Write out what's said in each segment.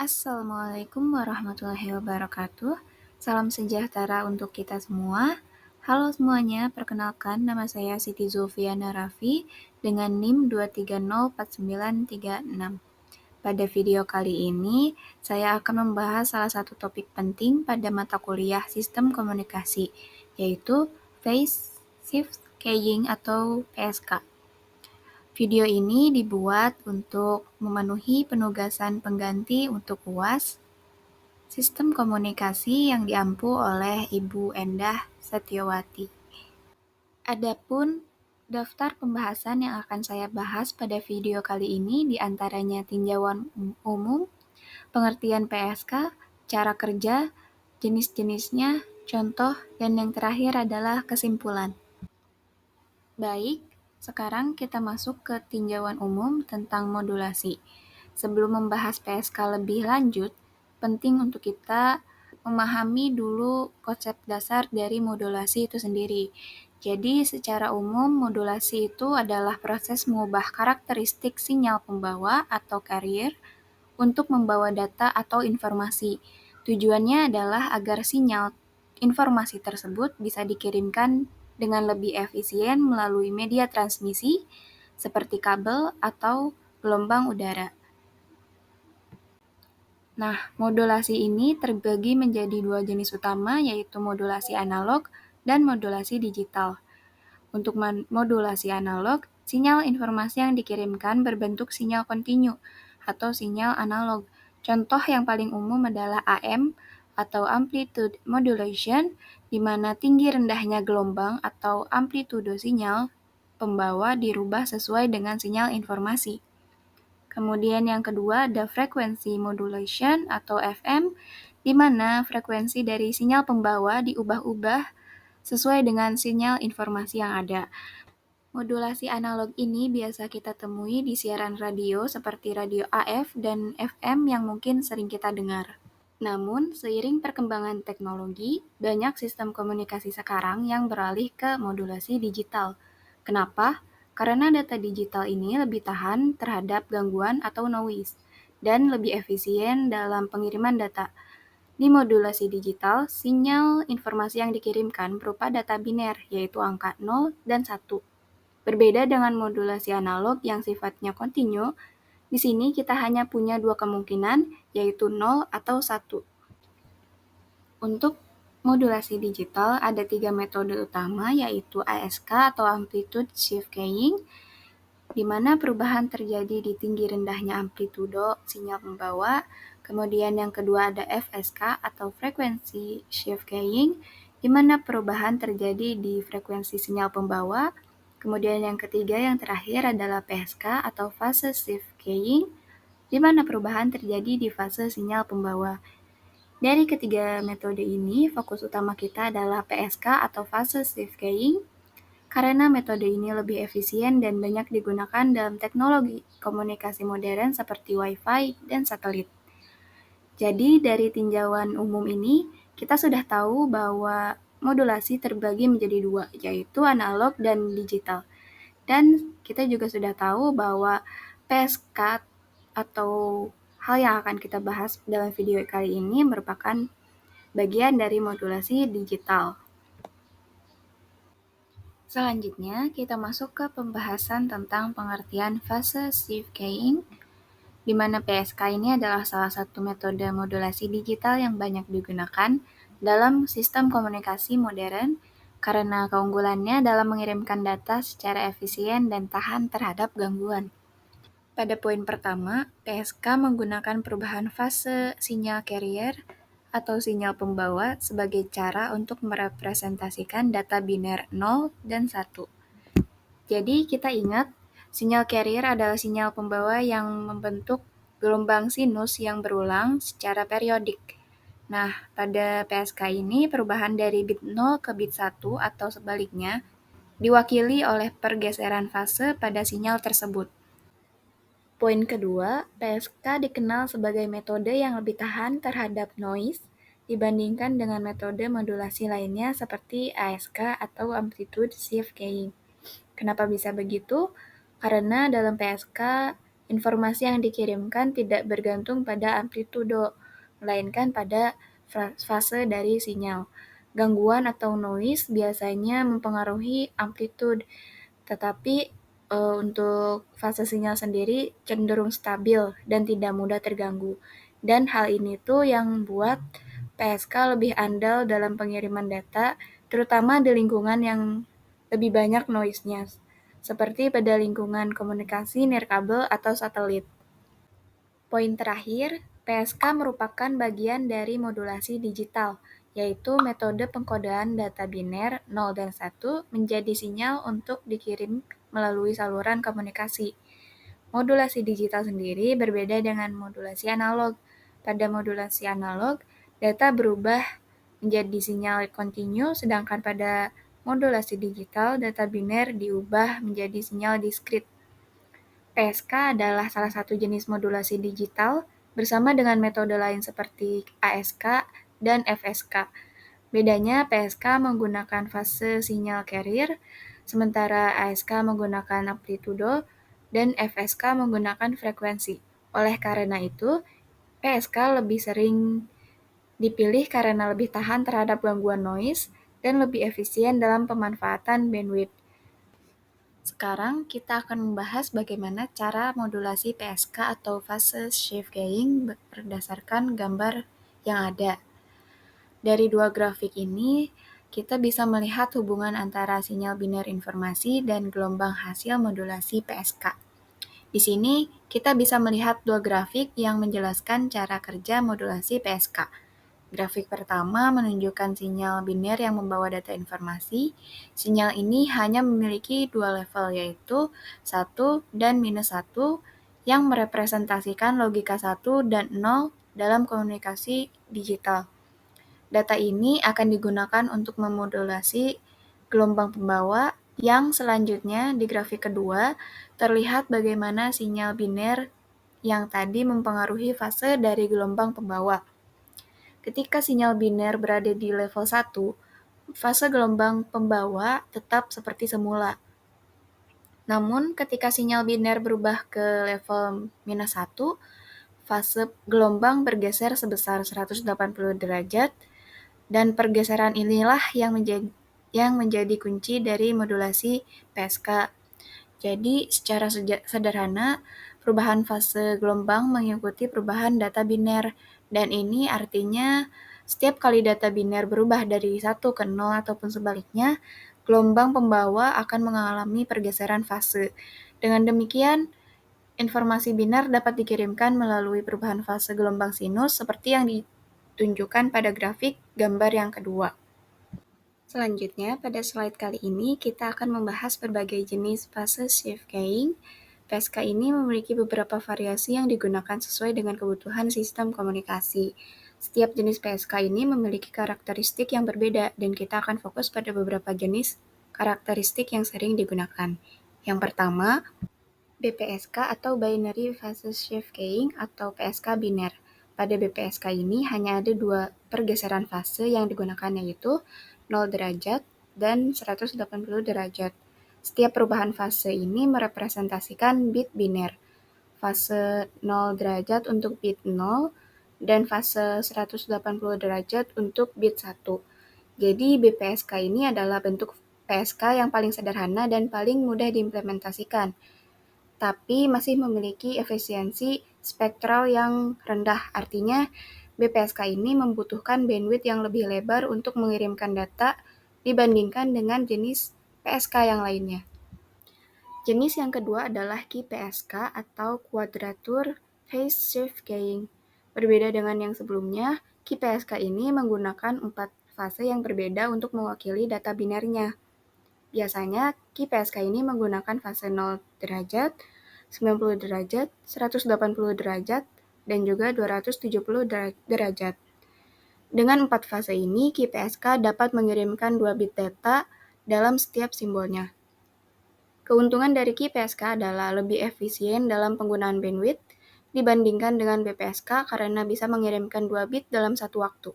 Assalamualaikum warahmatullahi wabarakatuh. Salam sejahtera untuk kita semua. Halo semuanya, perkenalkan nama saya Siti Zulfiana Raffi dengan NIM 2304936. Pada video kali ini, saya akan membahas salah satu topik penting pada mata kuliah Sistem Komunikasi, yaitu Phase Shift Keying atau PSK. Video ini dibuat untuk memenuhi penugasan pengganti untuk UAS Sistem Komunikasi yang diampu oleh Ibu Endah Setiawati. Adapun daftar pembahasan yang akan saya bahas pada video kali ini diantaranya tinjauan umum, pengertian PSK, cara kerja, jenis-jenisnya, contoh, dan yang terakhir adalah kesimpulan. Baik, sekarang kita masuk ke tinjauan umum tentang modulasi. Sebelum membahas PSK lebih lanjut, penting untuk kita memahami dulu konsep dasar dari modulasi itu sendiri. Jadi, secara umum, modulasi itu adalah proses mengubah karakteristik sinyal pembawa atau carrier untuk membawa data atau informasi. Tujuannya adalah agar sinyal informasi tersebut bisa dikirimkan dengan lebih efisien melalui media transmisi seperti kabel atau gelombang udara. Nah, modulasi ini terbagi menjadi dua jenis utama, yaitu modulasi analog dan modulasi digital. Untuk modulasi analog, sinyal informasi yang dikirimkan berbentuk sinyal kontinu atau sinyal analog. Contoh yang paling umum adalah AM atau amplitude modulation, di mana tinggi rendahnya gelombang atau amplitudo sinyal pembawa dirubah sesuai dengan sinyal informasi. Kemudian yang kedua ada frekuensi modulation atau FM, di mana frekuensi dari sinyal pembawa diubah-ubah sesuai dengan sinyal informasi yang ada. Modulasi analog ini biasa kita temui di siaran radio seperti radio AF dan FM yang mungkin sering kita dengar. Namun, seiring perkembangan teknologi, banyak sistem komunikasi sekarang yang beralih ke modulasi digital. Kenapa? Karena data digital ini lebih tahan terhadap gangguan atau noise, dan lebih efisien dalam pengiriman data. Di modulasi digital, sinyal informasi yang dikirimkan berupa data biner, yaitu angka 0 dan 1. Berbeda dengan modulasi analog yang sifatnya kontinu, di sini kita hanya punya dua kemungkinan, yaitu 0 atau 1. Untuk modulasi digital ada tiga metode utama, yaitu ASK atau Amplitude Shift Keying, di mana perubahan terjadi di tinggi rendahnya amplitudo sinyal pembawa. Kemudian yang kedua ada FSK atau Frequency Shift Keying, di mana perubahan terjadi di frekuensi sinyal pembawa. Kemudian yang ketiga yang terakhir adalah PSK atau Phase Shift Keying, di mana perubahan terjadi di fase sinyal pembawa. Dari ketiga metode ini, fokus utama kita adalah PSK atau Phase Shift Keying, karena metode ini lebih efisien dan banyak digunakan dalam teknologi komunikasi modern seperti Wi-Fi dan satelit. Jadi dari tinjauan umum ini, kita sudah tahu bahwa modulasi terbagi menjadi dua, yaitu analog dan digital. Dan kita juga sudah tahu bahwa PSK atau hal yang akan kita bahas dalam video kali ini merupakan bagian dari modulasi digital. Selanjutnya, kita masuk ke pembahasan tentang pengertian fase shift keying, di mana PSK ini adalah salah satu metode modulasi digital yang banyak digunakan dalam sistem komunikasi modern karena keunggulannya dalam mengirimkan data secara efisien dan tahan terhadap gangguan. Pada poin pertama, PSK menggunakan perubahan fase sinyal carrier atau sinyal pembawa sebagai cara untuk merepresentasikan data biner 0 dan 1. Jadi kita ingat, sinyal carrier adalah sinyal pembawa yang membentuk gelombang sinus yang berulang secara periodik. Nah, pada PSK ini perubahan dari bit 0 ke bit 1 atau sebaliknya diwakili oleh pergeseran fase pada sinyal tersebut. Poin kedua, PSK dikenal sebagai metode yang lebih tahan terhadap noise dibandingkan dengan metode modulasi lainnya seperti ASK atau Amplitude Shift Keying. Kenapa bisa begitu? Karena dalam PSK Informasi yang dikirimkan tidak bergantung pada amplitudo, melainkan pada fase dari sinyal. Gangguan atau noise biasanya mempengaruhi amplitude, tetapi untuk fase sinyal sendiri cenderung stabil dan tidak mudah terganggu. Dan hal ini tuh yang buat PSK lebih andal dalam pengiriman data, terutama di lingkungan yang lebih banyak noise-nya, seperti pada lingkungan komunikasi nirkabel atau satelit. Poin terakhir, PSK merupakan bagian dari modulasi digital, yaitu metode pengkodean data biner 0 dan 1 menjadi sinyal untuk dikirim melalui saluran komunikasi. Modulasi digital sendiri berbeda dengan modulasi analog. Pada modulasi analog, data berubah menjadi sinyal kontinu, sedangkan pada modulasi digital, data biner diubah menjadi sinyal diskrit. PSK adalah salah satu jenis modulasi digital bersama dengan metode lain seperti ASK dan FSK. Bedanya, PSK menggunakan fase sinyal carrier, sementara ASK menggunakan amplitudo, dan FSK menggunakan frekuensi. Oleh karena itu, PSK lebih sering dipilih karena lebih tahan terhadap gangguan noise dan lebih efisien dalam pemanfaatan bandwidth. Sekarang kita akan membahas bagaimana cara modulasi PSK atau phase shift keying berdasarkan gambar yang ada. Dari dua grafik ini, kita bisa melihat hubungan antara sinyal biner informasi dan gelombang hasil modulasi PSK. Di sini, kita bisa melihat dua grafik yang menjelaskan cara kerja modulasi PSK. Grafik pertama menunjukkan sinyal biner yang membawa data informasi. Sinyal ini hanya memiliki dua level, yaitu 1 dan -1, yang merepresentasikan logika 1 dan 0 dalam komunikasi digital. Data ini akan digunakan untuk memodulasi gelombang pembawa, yang selanjutnya di grafik kedua terlihat bagaimana sinyal biner yang tadi mempengaruhi fase dari gelombang pembawa. Ketika sinyal biner berada di level 1, fase gelombang pembawa tetap seperti semula. Namun, ketika sinyal biner berubah ke level -1, fase gelombang bergeser sebesar 180 derajat, dan pergeseran inilah yang menjadi kunci dari modulasi PSK. Jadi, secara sederhana, perubahan fase gelombang mengikuti perubahan data biner, dan ini artinya setiap kali data biner berubah dari 1 ke 0 ataupun sebaliknya, gelombang pembawa akan mengalami pergeseran fase. Dengan demikian, informasi biner dapat dikirimkan melalui perubahan fase gelombang sinus seperti yang ditunjukkan pada grafik gambar yang kedua. Selanjutnya, pada slide kali ini kita akan membahas berbagai jenis fase shift keying. PSK ini memiliki beberapa variasi yang digunakan sesuai dengan kebutuhan sistem komunikasi. Setiap jenis PSK ini memiliki karakteristik yang berbeda, dan kita akan fokus pada beberapa jenis karakteristik yang sering digunakan. Yang pertama, BPSK atau Binary Phase Shift Keying atau PSK biner. Pada BPSK ini hanya ada dua pergeseran fase yang digunakan, yaitu 0 derajat dan 180 derajat. Setiap perubahan fase ini merepresentasikan bit biner. Fase 0 derajat untuk bit 0 dan fase 180 derajat untuk bit 1. Jadi BPSK ini adalah bentuk PSK yang paling sederhana dan paling mudah diimplementasikan, tapi masih memiliki efisiensi spektral yang rendah. Artinya, BPSK ini membutuhkan bandwidth yang lebih lebar untuk mengirimkan data dibandingkan dengan jenis PSK yang lainnya. Jenis yang kedua adalah QPSK atau Quadrature Phase Shift Keying. Berbeda dengan yang sebelumnya, QPSK ini menggunakan 4 fase yang berbeda untuk mewakili data binernya. Biasanya, QPSK ini menggunakan fase 0 derajat, 90 derajat, 180 derajat, dan juga 270 derajat. Dengan 4 fase ini, QPSK dapat mengirimkan 2 bit data dalam setiap simbolnya. Keuntungan dari QPSK adalah lebih efisien dalam penggunaan bandwidth dibandingkan dengan BPSK karena bisa mengirimkan 2 bit dalam satu waktu.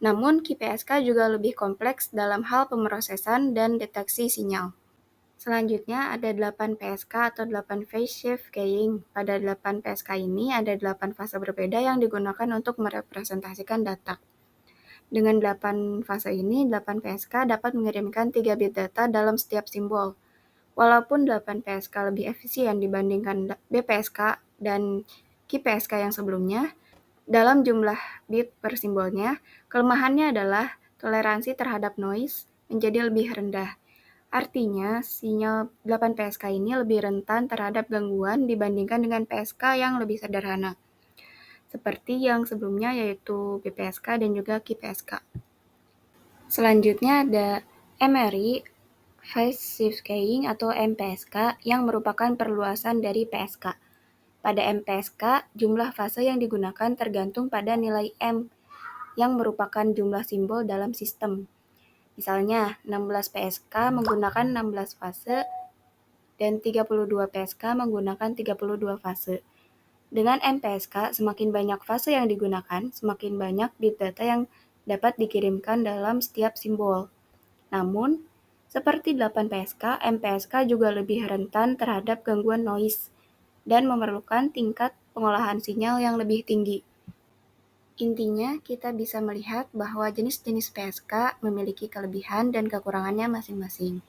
Namun, QPSK juga lebih kompleks dalam hal pemrosesan dan deteksi sinyal. Selanjutnya ada 8 PSK atau 8 phase shift keying. Pada 8 PSK ini ada 8 fase berbeda yang digunakan untuk merepresentasikan data. Dengan 8 fase ini, 8 PSK dapat mengirimkan 3 bit data dalam setiap simbol. Walaupun 8 PSK lebih efisien dibandingkan BPSK dan QPSK yang sebelumnya, dalam jumlah bit per simbolnya, kelemahannya adalah toleransi terhadap noise menjadi lebih rendah. Artinya, sinyal 8 PSK ini lebih rentan terhadap gangguan dibandingkan dengan PSK yang lebih sederhana, seperti yang sebelumnya yaitu BPSK dan juga QPSK. Selanjutnya ada MRI, Phase Shift Keying atau MPSK yang merupakan perluasan dari PSK. Pada MPSK, jumlah fase yang digunakan tergantung pada nilai M yang merupakan jumlah simbol dalam sistem. Misalnya, 16 PSK menggunakan 16 fase dan 32 PSK menggunakan 32 fase. Dengan MPSK, semakin banyak fase yang digunakan, semakin banyak bit data yang dapat dikirimkan dalam setiap simbol. Namun, seperti 8 PSK, MPSK juga lebih rentan terhadap gangguan noise dan memerlukan tingkat pengolahan sinyal yang lebih tinggi. Intinya, kita bisa melihat bahwa jenis-jenis PSK memiliki kelebihan dan kekurangannya masing-masing.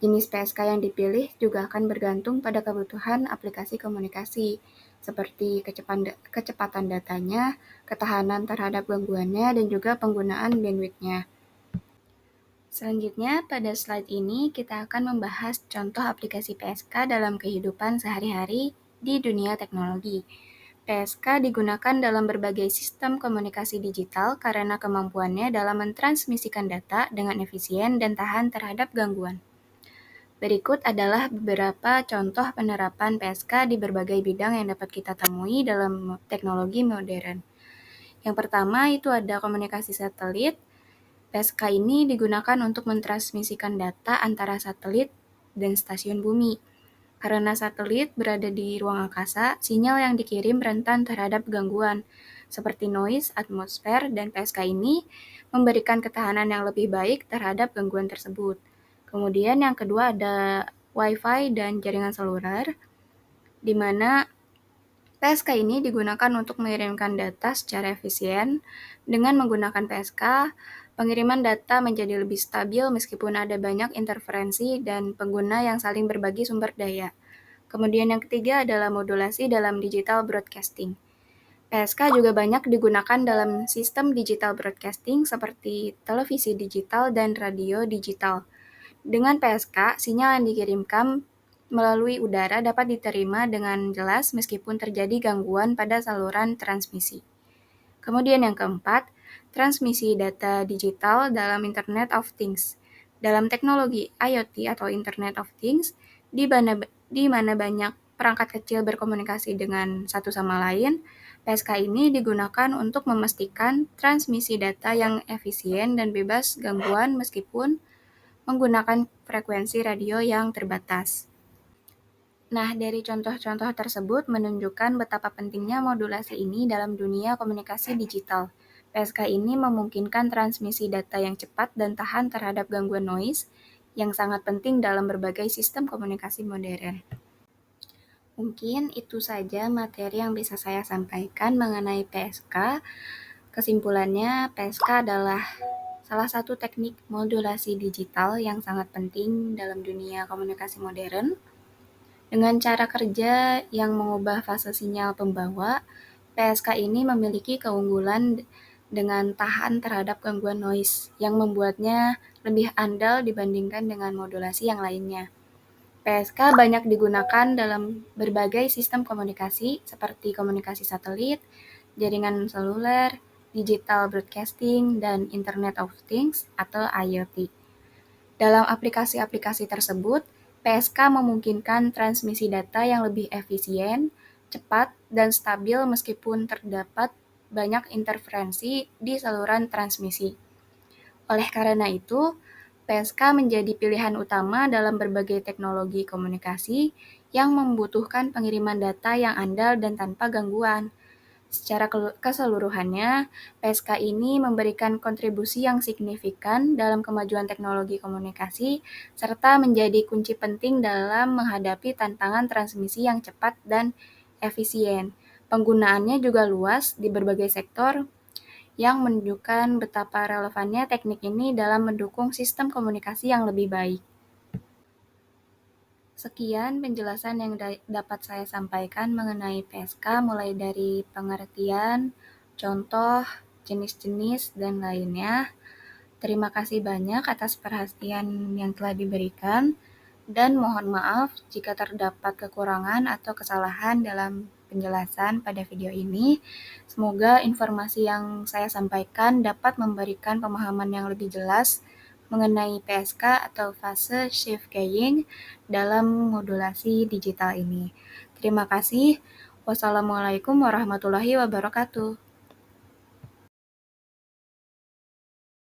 Jenis PSK yang dipilih juga akan bergantung pada kebutuhan aplikasi komunikasi, seperti kecepatan datanya, ketahanan terhadap gangguannya, dan juga penggunaan bandwidth-nya. Selanjutnya, pada slide ini kita akan membahas contoh aplikasi PSK dalam kehidupan sehari-hari di dunia teknologi. PSK digunakan dalam berbagai sistem komunikasi digital karena kemampuannya dalam mentransmisikan data dengan efisien dan tahan terhadap gangguan. Berikut adalah beberapa contoh penerapan PSK di berbagai bidang yang dapat kita temui dalam teknologi modern. Yang pertama itu ada komunikasi satelit. PSK ini digunakan untuk mentransmisikan data antara satelit dan stasiun bumi. Karena satelit berada di ruang angkasa, sinyal yang dikirim rentan terhadap gangguan, seperti noise, atmosfer, dan PSK ini memberikan ketahanan yang lebih baik terhadap gangguan tersebut. Kemudian yang kedua ada Wi-Fi dan jaringan seluler, di mana PSK ini digunakan untuk mengirimkan data secara efisien. Dengan menggunakan PSK, pengiriman data menjadi lebih stabil meskipun ada banyak interferensi dan pengguna yang saling berbagi sumber daya. Kemudian yang ketiga adalah modulasi dalam digital broadcasting. PSK juga banyak digunakan dalam sistem digital broadcasting seperti televisi digital dan radio digital. Dengan PSK, sinyal yang dikirimkan melalui udara dapat diterima dengan jelas meskipun terjadi gangguan pada saluran transmisi. Kemudian yang keempat, transmisi data digital dalam Internet of Things. Dalam teknologi IoT atau Internet of Things, di mana banyak perangkat kecil berkomunikasi dengan satu sama lain, PSK ini digunakan untuk memastikan transmisi data yang efisien dan bebas gangguan meskipun menggunakan frekuensi radio yang terbatas. Nah, dari contoh-contoh tersebut menunjukkan betapa pentingnya modulasi ini dalam dunia komunikasi digital. PSK ini memungkinkan transmisi data yang cepat dan tahan terhadap gangguan noise, yang sangat penting dalam berbagai sistem komunikasi modern. Mungkin itu saja materi yang bisa saya sampaikan mengenai PSK. Kesimpulannya, PSK adalah salah satu teknik modulasi digital yang sangat penting dalam dunia komunikasi modern. Dengan cara kerja yang mengubah fase sinyal pembawa, PSK ini memiliki keunggulan dengan tahan terhadap gangguan noise yang membuatnya lebih andal dibandingkan dengan modulasi yang lainnya. PSK banyak digunakan dalam berbagai sistem komunikasi seperti komunikasi satelit, jaringan seluler, digital broadcasting, dan Internet of Things atau IoT. Dalam aplikasi-aplikasi tersebut, PSK memungkinkan transmisi data yang lebih efisien, cepat, dan stabil meskipun terdapat banyak interferensi di saluran transmisi. Oleh karena itu, PSK menjadi pilihan utama dalam berbagai teknologi komunikasi yang membutuhkan pengiriman data yang andal dan tanpa gangguan. Secara keseluruhannya, PSK ini memberikan kontribusi yang signifikan dalam kemajuan teknologi komunikasi, serta menjadi kunci penting dalam menghadapi tantangan transmisi yang cepat dan efisien. Penggunaannya juga luas di berbagai sektor, yang menunjukkan betapa relevannya teknik ini dalam mendukung sistem komunikasi yang lebih baik. Sekian penjelasan yang dapat saya sampaikan mengenai PSK, mulai dari pengertian, contoh, jenis-jenis, dan lainnya. Terima kasih banyak atas perhatian yang telah diberikan, dan mohon maaf jika terdapat kekurangan atau kesalahan dalam penjelasan pada video ini. Semoga informasi yang saya sampaikan dapat memberikan pemahaman yang lebih jelas mengenai PSK atau fase shift keying dalam modulasi digital ini. Terima kasih. Wassalamualaikum warahmatullahi wabarakatuh.